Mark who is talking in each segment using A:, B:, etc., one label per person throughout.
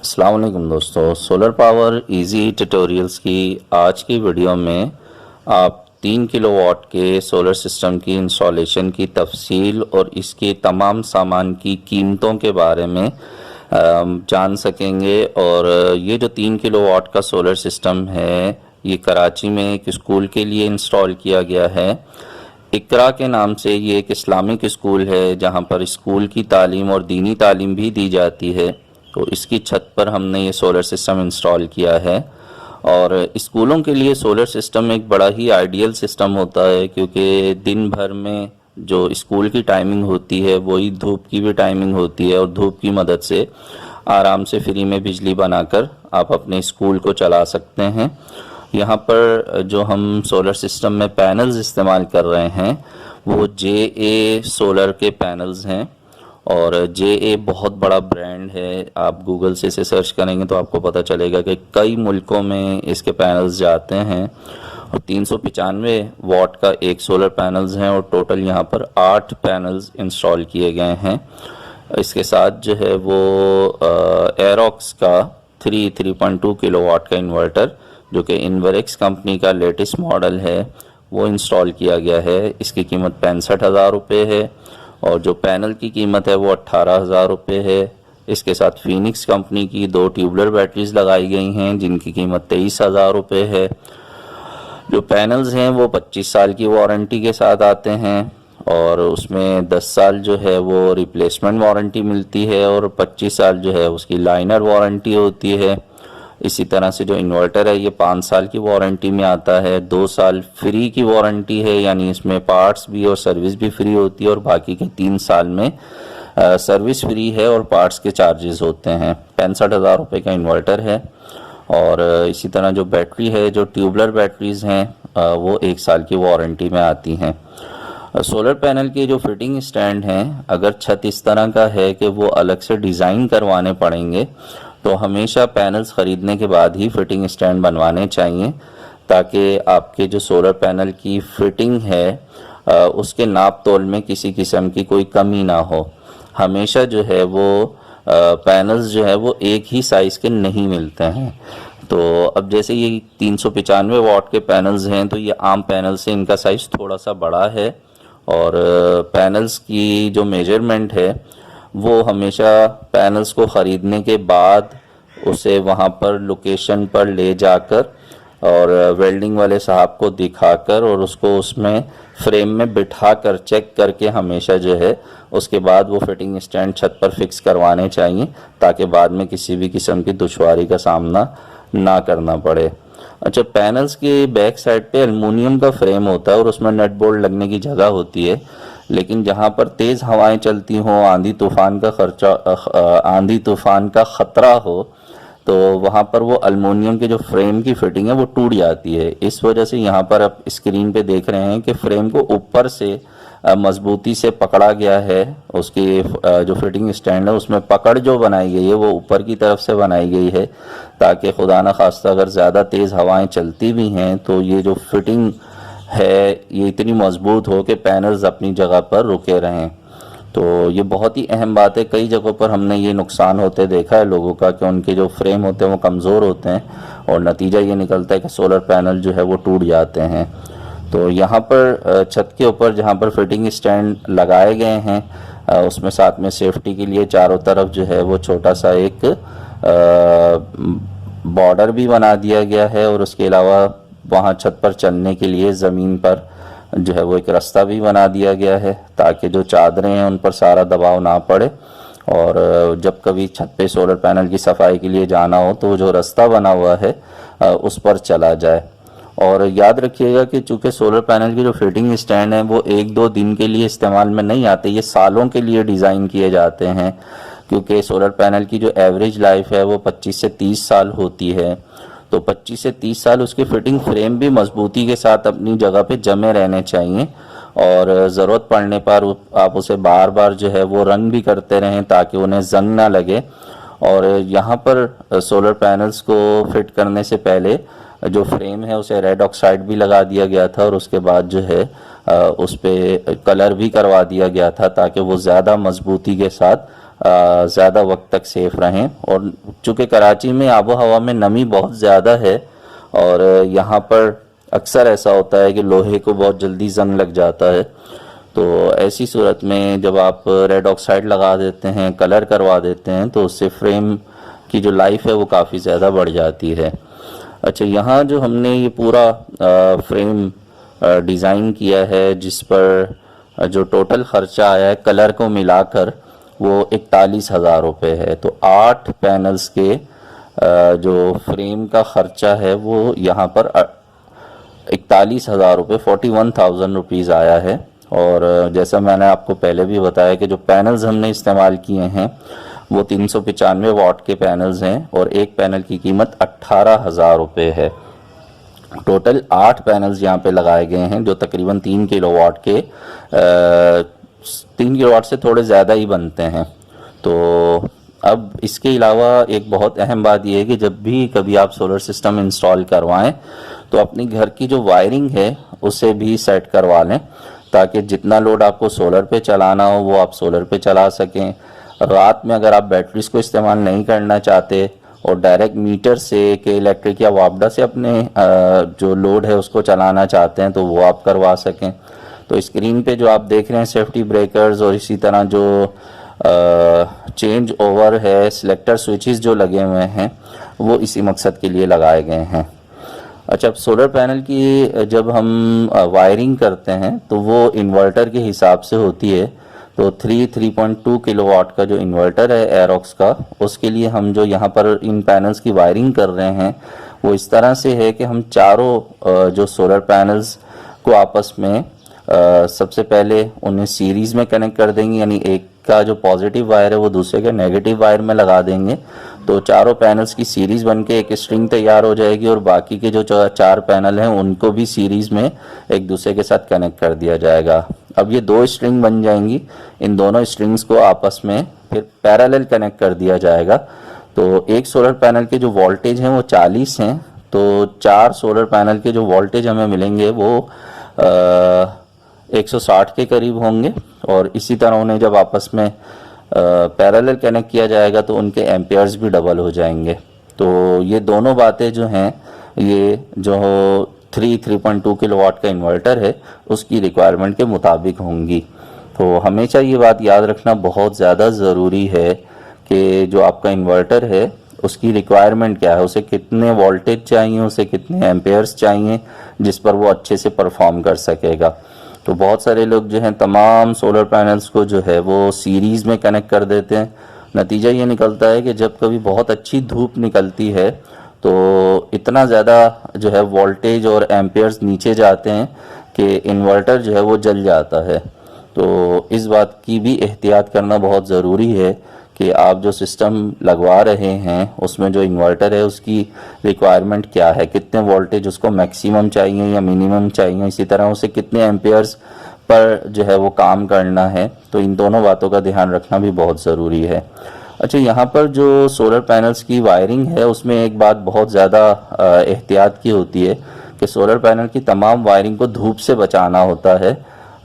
A: अस्सलाम वालेकुम दोस्तों, सोलर पावर इजी ट्यूटोरियल्स की आज की वीडियो में आप 3 किलोवाट के सोलर सिस्टम की इंस्टॉलेशन की तफसील और इसके तमाम सामान की कीमतों के बारे में जान सकेंगे। और ये जो 3 किलोवाट का सोलर सिस्टम है, ये कराची में एक स्कूल के लिए इंस्टॉल किया गया है। इकरा के नाम से ये एक इस्लामिक स्कूल है जहाँ पर स्कूल की तालीम और दीनी तालीम भी दी जाती है। तो इसकी छत पर हमने ये सोलर सिस्टम इंस्टॉल किया है। और स्कूलों के लिए सोलर सिस्टम एक बड़ा ही आइडियल सिस्टम होता है, क्योंकि दिन भर में जो स्कूल की टाइमिंग होती है वही धूप की भी टाइमिंग होती है, और धूप की मदद से आराम से फ्री में बिजली बनाकर आप अपने स्कूल को चला सकते हैं। यहाँ पर जो हम सोलर सिस्टम में पैनल्स इस्तेमाल कर रहे हैं वो JA सोलर के पैनल्स हैं। और JA बहुत बड़ा ब्रांड है, आप गूगल से इसे सर्च करेंगे तो आपको पता चलेगा कि कई मुल्कों में इसके पैनल्स जाते हैं। और 395 वाट का एक सोलर पैनल्स हैं, और टोटल यहाँ पर 8 पैनल्स इंस्टॉल किए गए हैं। इसके साथ जो है वो एरोक्स का 3.2 किलोवाट का इन्वर्टर, जो कि इन्वरेक्स कंपनी का लेटेस्ट मॉडल है, वो इंस्टॉल किया गया है। इसकी कीमत 65,000 रुपये है, और जो पैनल की कीमत है वो 18,000 रुपये है। इसके साथ फिनिक्स कंपनी की 2 ट्यूबलर बैटरीज लगाई गई हैं जिनकी कीमत 23,000 रुपये है। जो पैनल्स हैं वो 25 साल की वारंटी के साथ आते हैं, और उसमें 10 साल जो है वो रिप्लेसमेंट वारंटी मिलती है, और 25 साल जो है उसकी लाइनर वारंटी होती है। इसी तरह से जो इन्वर्टर है ये 5 साल की वारंटी में आता है। 2 साल फ्री की वारंटी है, यानी इसमें पार्ट्स भी और सर्विस भी फ्री होती है, और बाकी के 3 साल में सर्विस फ्री है और पार्ट्स के चार्जेस होते हैं। 65,000 रुपये का इन्वर्टर है। और इसी तरह जो बैटरी है, जो ट्यूबलर बैटरीज हैं वो 1 साल की वारंटी में आती हैं। सोलर पैनल के जो फिटिंग स्टैंड हैं, अगर छत इस तरह का है कि वो अलग से डिज़ाइन करवाने पड़ेंगे तो हमेशा पैनल्स ख़रीदने के बाद ही फिटिंग स्टैंड बनवाने चाहिए, ताकि आपके जो सोलर पैनल की फिटिंग है उसके नाप तोल में किसी किस्म की कोई कमी ना हो। हमेशा जो है वो पैनल्स जो है वो एक ही साइज़ के नहीं मिलते हैं। तो अब जैसे ये 395 वाट के पैनल्स हैं, तो ये आम पैनल से इनका साइज़ थोड़ा सा बड़ा है। और पैनल्स की जो मेजरमेंट है वो हमेशा पैनल्स को ख़रीदने के बाद उसे वहाँ पर लोकेशन पर ले जाकर और वेल्डिंग वाले साहब को दिखाकर और उसको उसमें फ्रेम में बिठाकर चेक करके हमेशा जो है उसके बाद वो फिटिंग स्टैंड छत पर फिक्स करवाने चाहिए, ताकि बाद में किसी भी किस्म की दुश्वारी का सामना ना करना पड़े। अच्छा, पैनल्स के बैक साइड पे एल्युमिनियम का फ्रेम होता है और उसमें नट बोल्ट लगने की जगह होती है, लेकिन जहाँ पर तेज़ हवाएं चलती हों, आंधी तूफान का ख़तरा हो, तो वहाँ पर वो एल्युमिनियम के जो फ्रेम की फिटिंग है वो टूट जाती है। इस वजह से यहाँ पर आप स्क्रीन पे देख रहे हैं कि फ्रेम को ऊपर से मजबूती से पकड़ा गया है। उसकी जो फिटिंग स्टैंड है उसमें पकड़ जो बनाई गई है वो ऊपर की तरफ से बनाई गई है, ताकि खुदा न खास्ता अगर ज़्यादा तेज़ हवाएं चलती भी हैं तो ये जो फिटिंग है ये इतनी मजबूत हो कि पैनल्स अपनी जगह पर रुके रहें। तो ये बहुत ही अहम बात है। कई जगहों पर हमने ये नुकसान होते देखा है लोगों का कि उनके जो फ्रेम होते हैं वो कमज़ोर होते हैं, और नतीजा ये निकलता है कि सोलर पैनल जो है वो टूट जाते हैं। तो यहाँ पर छत के ऊपर जहाँ पर फिटिंग स्टैंड लगाए गए हैं उसमें साथ में सेफ्टी के लिए चारों तरफ जो है वो छोटा सा एक बॉर्डर भी बना दिया गया है, और उसके अलावा वहाँ छत पर चलने के लिए ज़मीन पर जो है वो एक रास्ता भी बना दिया गया है, ताकि जो चादरें हैं उन पर सारा दबाव ना पड़े, और जब कभी छत पे सोलर पैनल की सफाई के लिए जाना हो तो जो रास्ता बना हुआ है उस पर चला जाए। और याद रखिएगा कि चूँकि सोलर पैनल की जो फिटिंग स्टैंड है वो 1-2 दिन के लिए इस्तेमाल में नहीं आते, ये सालों के लिए डिज़ाइन किए जाते हैं, क्योंकि सोलर पैनल की जो एवरेज लाइफ है वो 25 से 30 साल होती है। तो 25 से 30 साल उसके फिटिंग फ्रेम भी मजबूती के साथ अपनी जगह पे जमे रहने चाहिए, और ज़रूरत पड़ने पर आप उसे बार बार जो है वो रंग भी करते रहें ताकि उन्हें जंग ना लगे। और यहाँ पर सोलर पैनल्स को फिट करने से पहले जो फ्रेम है उसे रेड ऑक्साइड भी लगा दिया गया था, और उसके बाद जो है उस पर कलर भी करवा दिया गया था, ताकि वो ज़्यादा मजबूती के साथ ज़्यादा वक्त तक सेफ रहें। और चूँकि कराची में आबो हवा में नमी बहुत ज़्यादा है और यहाँ पर अक्सर ऐसा होता है कि लोहे को बहुत जल्दी जंग लग जाता है, तो ऐसी सूरत में जब आप रेड ऑक्साइड लगा देते हैं, कलर करवा देते हैं, तो उससे फ्रेम की जो लाइफ है वो काफ़ी ज़्यादा बढ़ जाती है। अच्छा, यहाँ जो हमने ये पूरा फ्रेम डिज़ाइन किया है, जिस पर जो टोटल ख़र्चा आया है कलर को मिलाकर वो 41,000 रुपये है। तो 8 पैनल्स के जो फ्रेम का ख़र्चा है वो यहाँ पर 41,000 रुपये, 41,000 रुपीज़ आया है। और जैसा मैंने आपको पहले भी बताया कि जो पैनल्स हमने इस्तेमाल किए हैं वो 395 वाट के पैनल्स हैं और एक पैनल की कीमत 18,000 रुपये है। टोटल 8 पैनल्स यहाँ पे लगाए गए हैं जो तकरीबन 3 किलोवाट के 3 किलोवाट से थोड़े ज़्यादा ही बनते हैं। तो अब इसके अलावा एक बहुत अहम बात यह है कि जब भी कभी आप सोलर सिस्टम इंस्टॉल करवाएं तो अपनी घर की जो वायरिंग है उसे भी सेट करवा लें, ताकि जितना लोड आपको सोलर पे चलाना हो वो आप सोलर पे चला सकें। रात में अगर आप बैटरीज को इस्तेमाल नहीं करना चाहते और डायरेक्ट मीटर से के इलेक्ट्रिक या वापडा से अपने जो लोड है उसको चलाना चाहते हैं तो वो आप करवा सकें। तो स्क्रीन पे जो आप देख रहे हैं सेफ्टी ब्रेकर्स और इसी तरह जो चेंज ओवर है, सिलेक्टर स्विचेस जो लगे हुए हैं वो इसी मकसद के लिए लगाए गए हैं। अच्छा, अब सोलर पैनल की जब हम वायरिंग करते हैं तो वो इन्वर्टर के हिसाब से होती है। तो 3.2 किलोवाट का जो इन्वर्टर है एरोक्स का, उसके लिए हम जो यहाँ पर इन पैनल्स की वायरिंग कर रहे हैं वो इस तरह से है कि हम चारों जो सोलर पैनल्स को आपस में सबसे पहले उन्हें सीरीज़ में कनेक्ट कर देंगे, यानी एक का जो पॉजिटिव वायर है वो दूसरे के नेगेटिव वायर में लगा देंगे। तो चारों पैनल्स की सीरीज़ बन के एक स्ट्रिंग तैयार हो जाएगी और बाकी के जो 4 पैनल हैं उनको भी सीरीज़ में एक दूसरे के साथ कनेक्ट कर दिया जाएगा। अब ये 2 स्ट्रिंग बन जाएंगी, इन दोनों स्ट्रिंग्स को आपस में फिर पैरेलल कनेक्ट कर दिया जाएगा। तो एक सोलर पैनल के जो वोल्टेज हैं वो 40 हैं, तो 4 सोलर पैनल के जो वोल्टेज हमें मिलेंगे वो 160 के करीब होंगे। और इसी तरह उन्हें जब आपस में पैरेलल कनेक्ट किया जाएगा तो उनके एम्पेयर्स भी डबल हो जाएंगे। तो ये दोनों बातें जो हैं, ये जो 3.2 किलोवाट का इन्वर्टर है उसकी रिक्वायरमेंट के मुताबिक होंगी। तो हमेशा ये बात याद रखना बहुत ज़्यादा ज़रूरी है कि जो आपका इन्वर्टर है उसकी रिक्वायरमेंट क्या है, उसे कितने वोल्टेज चाहिए, उसे कितने एम्पेयर्स चाहिए जिस पर वो अच्छे से परफॉर्म कर सकेगा। तो बहुत सारे लोग जो हैं तमाम सोलर पैनल्स को जो है वो सीरीज़ में कनेक्ट कर देते हैं। नतीजा ये निकलता है कि जब कभी बहुत अच्छी धूप निकलती है तो इतना ज़्यादा जो है वोल्टेज और एम्पेयर्स नीचे जाते हैं कि इन्वर्टर जो है वो जल जाता है। तो इस बात की भी एहतियात करना बहुत ज़रूरी है कि आप जो सिस्टम लगवा रहे हैं उसमें जो इन्वर्टर है उसकी रिक्वायरमेंट क्या है, कितने वोल्टेज उसको मैक्सिमम चाहिए या मिनिमम चाहिए, इसी तरह उसे कितने एम्पेयर्स पर जो है वो काम करना है। तो इन दोनों बातों का ध्यान रखना भी बहुत ज़रूरी है। अच्छा, यहाँ पर जो सोलर पैनल्स की वायरिंग है उसमें एक बात बहुत ज़्यादा एहतियात की होती है कि सोलर पैनल की तमाम वायरिंग को धूप से बचाना होता है।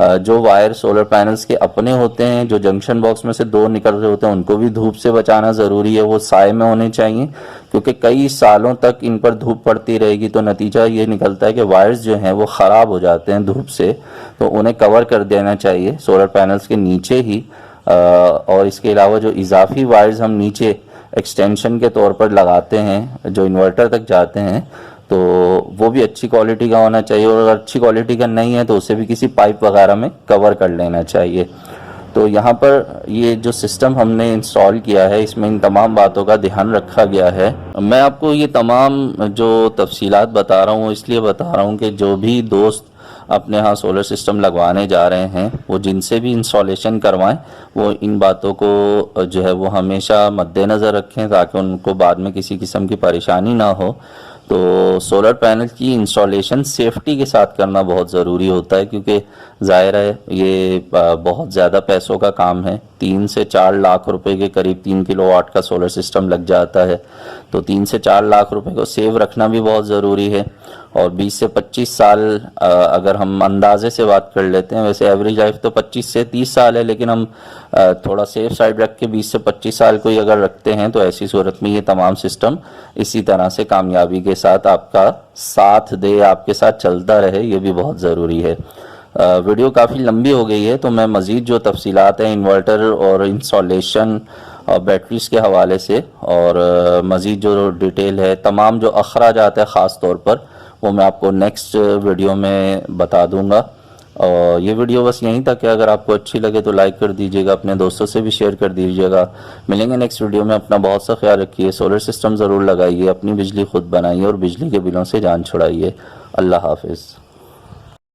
A: जो वायर सोलर पैनल्स के अपने होते हैं, जो जंक्शन बॉक्स में से 2 निकल रहे होते हैं, उनको भी धूप से बचाना ज़रूरी है। वो साए में होने चाहिए क्योंकि कई सालों तक इन पर धूप पड़ती रहेगी। तो नतीजा ये निकलता है कि वायर्स जो हैं वो ख़राब हो जाते हैं धूप से, तो उन्हें कवर कर देना चाहिए सोलर पैनल्स के नीचे ही। और इसके अलावा जो इजाफी वायर्स हम नीचे एक्सटेंशन के तौर पर लगाते हैं जो इन्वर्टर तक जाते हैं, तो वो भी अच्छी क्वालिटी का होना चाहिए, और अगर अच्छी क्वालिटी का नहीं है तो उसे भी किसी पाइप वगैरह में कवर कर लेना चाहिए। तो यहाँ पर ये जो सिस्टम हमने इंस्टॉल किया है इसमें इन तमाम बातों का ध्यान रखा गया है। मैं आपको ये तमाम जो तफसीलात बता रहा हूँ इसलिए बता रहा हूँ कि जो भी दोस्त अपने यहाँ सोलर सिस्टम लगवाने जा रहे हैं वो जिनसे भी इंस्टॉलेशन करवाएं वो इन बातों को जो है वो हमेशा मद्देनज़र रखें ताकि उनको बाद में किसी किस्म की परेशानी ना हो। तो सोलर पैनल की इंस्टॉलेशन सेफ्टी के साथ करना बहुत ज़रूरी होता है, क्योंकि ज़ाहिर है ये बहुत ज़्यादा पैसों का काम है। 3 से 4 लाख रुपए के करीब 3 किलोवाट का सोलर सिस्टम लग जाता है। तो 3 से 4 लाख रुपए को सेव रखना भी बहुत ज़रूरी है। और 20 से 25 साल अगर हम अंदाजे से बात कर लेते हैं, वैसे एवरेज लाइफ तो 25 से 30 साल है, लेकिन हम थोड़ा सेफ साइड रख के 20 से 25 साल को ही अगर रखते हैं तो ऐसी सूरत में ये तमाम सिस्टम इसी तरह से कामयाबी के साथ आपका साथ दे, आपके साथ चलता रहे, ये भी बहुत ज़रूरी है। वीडियो काफ़ी लंबी हो गई है, तो मैं मज़ीद जो तफसीलात हैं इन्वर्टर और इंस्टॉलेशन और बैटरीज के हवाले से और मज़ीद जो डिटेल है, तमाम जो अखराजात है ख़ास तौर पर, वो मैं आपको नेक्स्ट वीडियो में बता दूंगा। और ये वीडियो बस यहीं तक है। अगर आपको अच्छी लगे तो लाइक कर दीजिएगा, अपने दोस्तों से भी शेयर कर दीजिएगा। मिलेंगे नेक्स्ट वीडियो में। अपना बहुत सा ख्याल रखिए, सोलर सिस्टम ज़रूर लगाइए, अपनी बिजली खुद बनाइए और बिजली के बिलों से जान छुड़ाइए। अल्लाह हाफिज़।